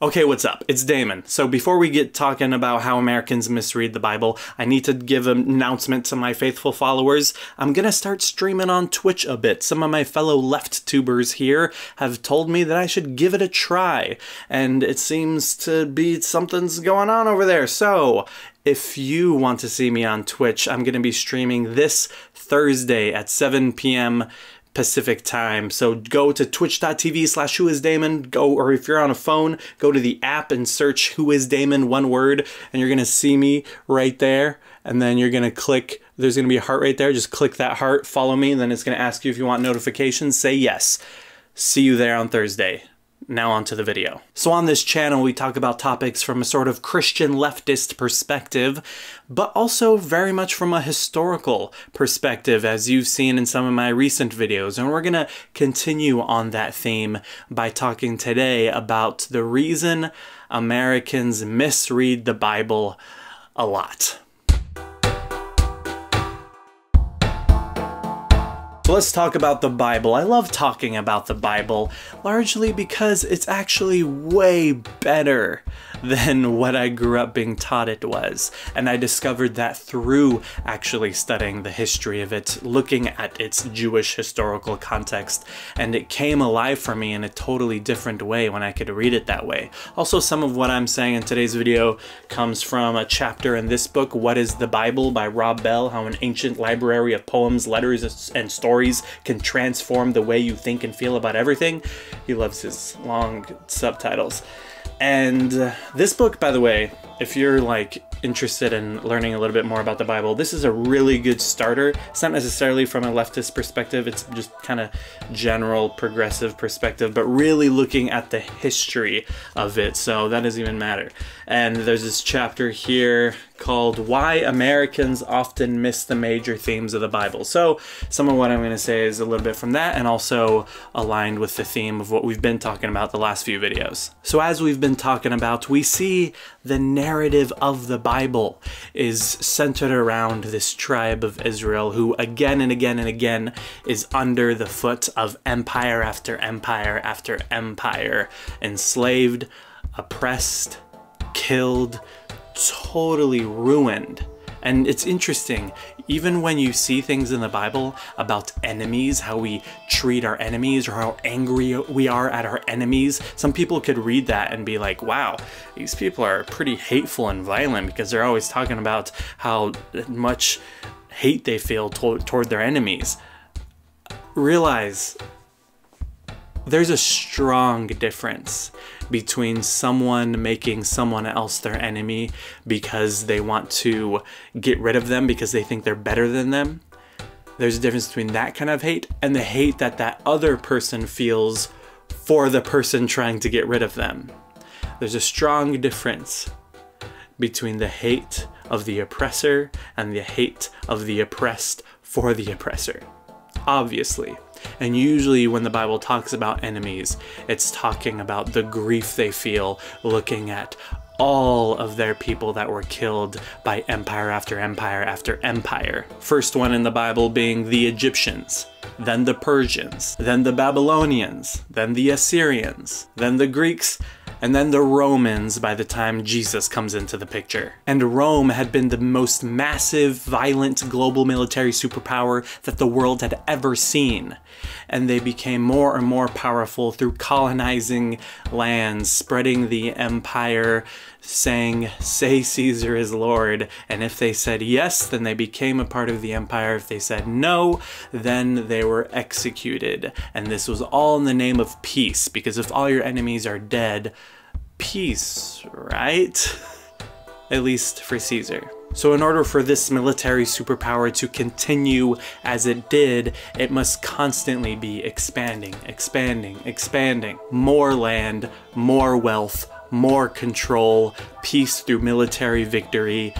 Okay, what's up? It's Damon. So before we get talking about how Americans misread the Bible, I need to give an announcement to my faithful followers. I'm gonna start streaming on Twitch a bit. Some of my fellow left tubers here have told me that I should give it a try, and it seems to be something's going on over there. So if you want to see me on Twitch, I'm gonna be streaming this Thursday at 7 p.m. Pacific time. So go to twitch.tv/whoisdamon, or if you're on a phone, go to the app and search whoisdamon, one word, and you're gonna see me right there. And then you're gonna click, there's gonna be a heart right there. Just click that heart, follow me, and then it's gonna ask you if you want notifications. Say yes. See you there on Thursday. Now on to the video. So on this channel, we talk about topics from a sort of Christian leftist perspective, but also very much from a historical perspective, as you've seen in some of my recent videos. And we're gonna continue on that theme by talking today about the reason Americans misread the Bible a lot. So let's talk about the Bible. I love talking about the Bible, largely because it's actually way better than what I grew up being taught it was. And I discovered that through actually studying the history of it, looking at its Jewish historical context, and it came alive for me in a totally different way when I could read it that way. Also, some of what I'm saying in today's video comes from a chapter in this book, What is the Bible by Rob Bell, how an ancient library of poems, letters, and stories can transform the way you think and feel about everything. He loves his long subtitles. And this book, by the way, if you're like interested in learning a little bit more about the Bible, this is a really good starter. It's not necessarily from a leftist perspective, it's just kind of general progressive perspective, but really looking at the history of it, so that doesn't even matter. And there's this chapter here called Why Americans Often Miss the Major Themes of the Bible. So some of what I'm going to say is a little bit from that, and also aligned with the theme of what we've been talking about the last few videos. So as we've been talking about, we see the narrative of the Bible is centered around this tribe of Israel who again and again and again is under the foot of empire after empire after empire, enslaved, oppressed, killed, totally ruined. And it's interesting, even when you see things in the Bible about enemies, how we treat our enemies or how angry we are at our enemies, some people could read that and be like, wow, these people are pretty hateful and violent because they're always talking about how much hate they feel toward their enemies. Realize there's a strong difference between someone making someone else their enemy because they want to get rid of them because they think they're better than them. There's a difference between that kind of hate and the hate that that other person feels for the person trying to get rid of them. There's a strong difference between the hate of the oppressor and the hate of the oppressed for the oppressor. Obviously. And usually when the Bible talks about enemies, it's talking about the grief they feel looking at all of their people that were killed by empire after empire after empire. First one in the Bible being the Egyptians, then the Persians, then the Babylonians, then the Assyrians, then the Greeks, and then the Romans by the time Jesus comes into the picture. And Rome had been the most massive, violent global military superpower that the world had ever seen. And they became more and more powerful through colonizing lands, spreading the empire, saying, "Say Caesar is Lord." And if they said yes, then they became a part of the empire. If they said no, then they were executed. And this was all in the name of peace, because if all your enemies are dead, peace, right? At least for Caesar. So in order for this military superpower to continue as it did, it must constantly be expanding, expanding, expanding. More land, more wealth, more control, peace through military victory,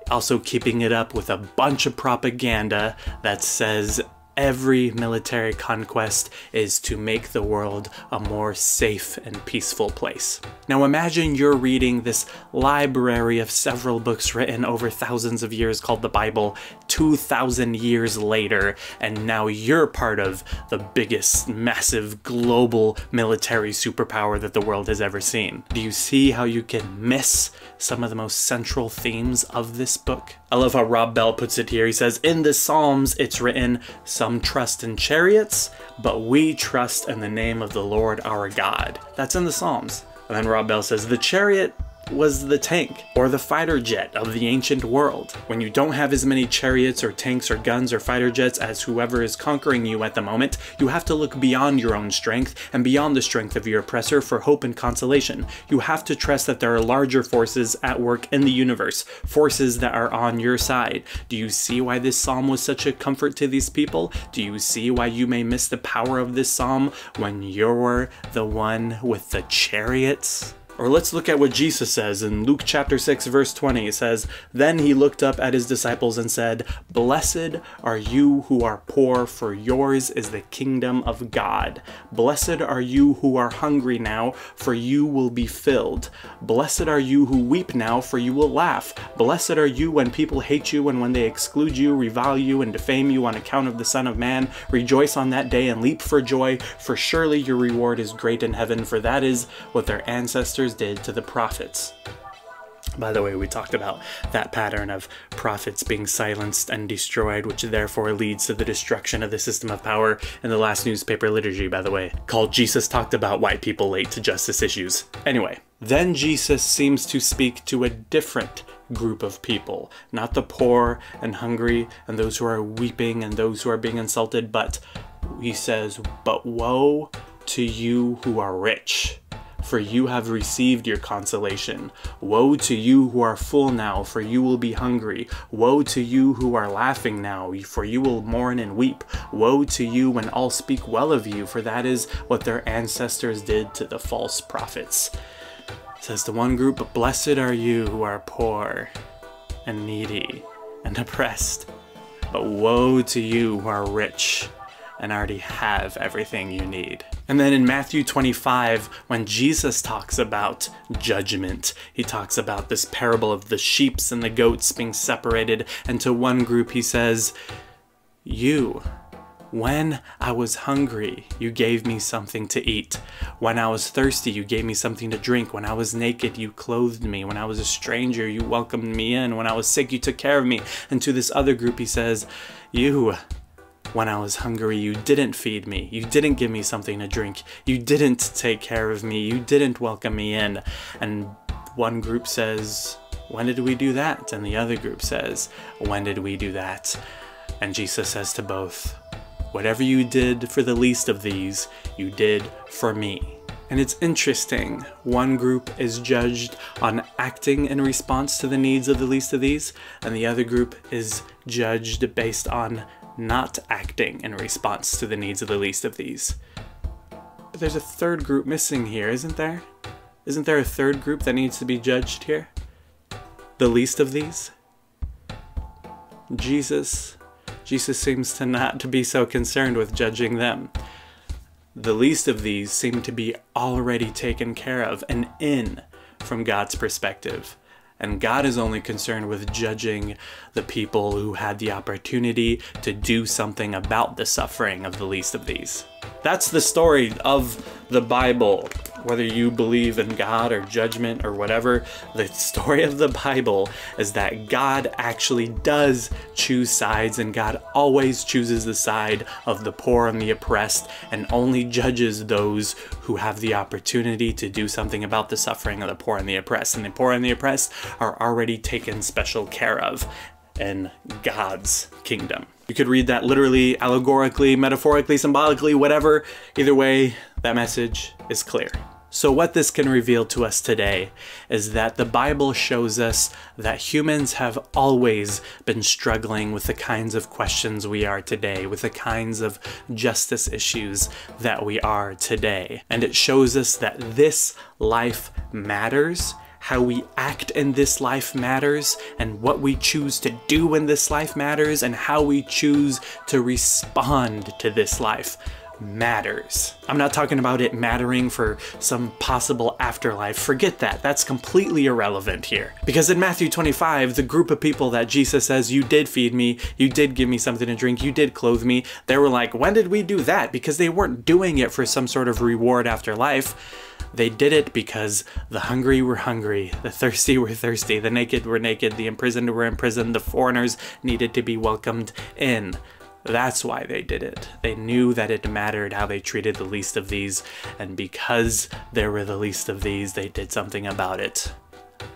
also keeping it up with a bunch of propaganda that says Every military conquest is to make the world a more safe and peaceful place. Now imagine you're reading this library of several books written over thousands of years called the Bible 2,000 years later, and now you're part of the biggest, massive, global military superpower that the world has ever seen. Do you see how you can miss some of the most central themes of this book? I love how Rob Bell puts it here. He says, in the Psalms, it's written, some trust in chariots, but we trust in the name of the Lord our God. That's in the Psalms. And then Rob Bell says, the chariot was the tank or the fighter jet of the ancient world. When you don't have as many chariots or tanks or guns or fighter jets as whoever is conquering you at the moment, you have to look beyond your own strength and beyond the strength of your oppressor for hope and consolation. You have to trust that there are larger forces at work in the universe, forces that are on your side. Do you see why this psalm was such a comfort to these people? Do you see why you may miss the power of this psalm when you're the one with the chariots? Or let's look at what Jesus says in Luke chapter 6 verse 20. It says, then he looked up at his disciples and said, blessed are you who are poor, for yours is the kingdom of God. Blessed are you who are hungry now, for you will be filled. Blessed are you who weep now, for you will laugh. Blessed are you when people hate you and when they exclude you, revile you, and defame you on account of the Son of Man. Rejoice on that day and leap for joy, for surely your reward is great in heaven, for that is what their ancestors did to the prophets. By the way, we talked about that pattern of prophets being silenced and destroyed, which therefore leads to the destruction of the system of power in the last newspaper liturgy, by the way, called Jesus Talked About White People Late to Justice Issues. Anyway, then Jesus seems to speak to a different group of people, not the poor and hungry and those who are weeping and those who are being insulted, but he says, but woe to you who are rich, for you have received your consolation. Woe to you who are full now, for you will be hungry. Woe to you who are laughing now, for you will mourn and weep. Woe to you when all speak well of you, for that is what their ancestors did to the false prophets. Says the one group, but blessed are you who are poor and needy and oppressed. But woe to you who are rich and already have everything you need. And then in Matthew 25, when Jesus talks about judgment, he talks about this parable of the sheep and the goats being separated, and to one group he says, you, when I was hungry, you gave me something to eat. When I was thirsty, you gave me something to drink. When I was naked, you clothed me. When I was a stranger, you welcomed me in. When I was sick, you took care of me. And to this other group he says, you, when I was hungry, you didn't feed me. You didn't give me something to drink. You didn't take care of me. You didn't welcome me in. And one group says, when did we do that? And the other group says, when did we do that? And Jesus says to both, whatever you did for the least of these, you did for me. And it's interesting, one group is judged on acting in response to the needs of the least of these, and the other group is judged based on not acting in response to the needs of the least of these. But there's a third group missing here, isn't there? Isn't there a third group that needs to be judged here? The least of these? Jesus seems to not to be so concerned with judging them. The least of these seem to be already taken care of and in from God's perspective. And God is only concerned with judging the people who had the opportunity to do something about the suffering of the least of these. That's the story of the Bible. Whether you believe in God or judgment or whatever, the story of the Bible is that God actually does choose sides, and God always chooses the side of the poor and the oppressed, and only judges those who have the opportunity to do something about the suffering of the poor and the oppressed. And the poor and the oppressed are already taken special care of in God's kingdom. You could read that literally, allegorically, metaphorically, symbolically, whatever. Either way, that message is clear. So what this can reveal to us today is that the Bible shows us that humans have always been struggling with the kinds of questions we are today, with the kinds of justice issues that we are today. And it shows us that this life matters. how we act in this life matters, and what we choose to do in this life matters, and how we choose to respond to this life matters. I'm not talking about it mattering for some possible afterlife. Forget that. That's completely irrelevant here. Because in Matthew 25, the group of people that Jesus says, you did feed me, you did give me something to drink, you did clothe me, they were like, when did we do that? Because they weren't doing it for some sort of reward after life. They did it because the hungry were hungry, the thirsty were thirsty, the naked were naked, the imprisoned were imprisoned, the foreigners needed to be welcomed in. That's why they did it. They knew that it mattered how they treated the least of these, and because they were the least of these, they did something about it.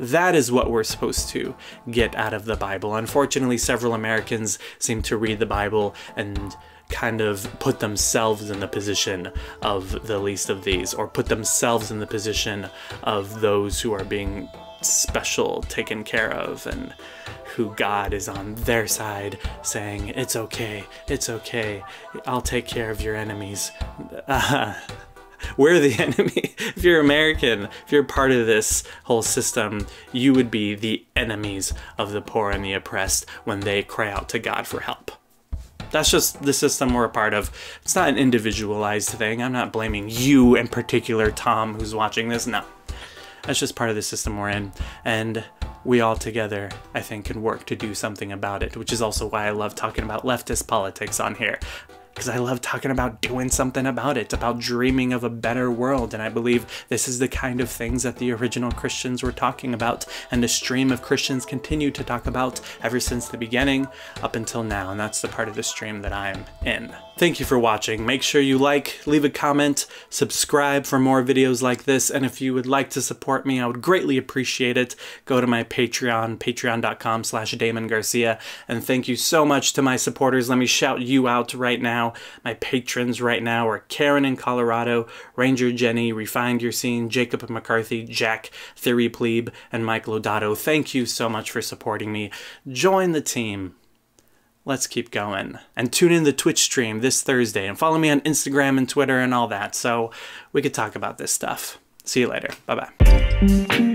That is what we're supposed to get out of the Bible. Unfortunately, several Americans seem to read the Bible and kind of put themselves in the position of the least of these, or put themselves in the position of those who are being special, taken care of, and who God is on their side saying, it's okay, I'll take care of your enemies. We're the enemy. If you're American, if you're part of this whole system, you would be the enemies of the poor and the oppressed when they cry out to God for help. That's just the system we're a part of. It's not an individualized thing. I'm not blaming you in particular, Tom, who's watching this. No. That's just part of the system we're in. And we all together, I think, can work to do something about it, which is also why I love talking about leftist politics on here. Because I love talking about doing something about it, about dreaming of a better world, and I believe this is the kind of things that the original Christians were talking about, and the stream of Christians continue to talk about ever since the beginning up until now, and that's the part of the stream that I'm in. Thank you for watching. Make sure you like, leave a comment, subscribe for more videos like this, and if you would like to support me, I would greatly appreciate it. Go to my Patreon, patreon.com/Damon Garcia, and thank you so much to my supporters. Let me shout you out right now. My patrons right now are Karen in Colorado, Ranger Jenny, Refined Your Scene, Jacob McCarthy, Jack, Theory Plebe, and Mike Lodato. Thank you so much for supporting me. Join the team. Let's keep going. And tune in the Twitch stream this Thursday, and follow me on Instagram and Twitter and all that, so we could talk about this stuff. See you later. Bye-bye.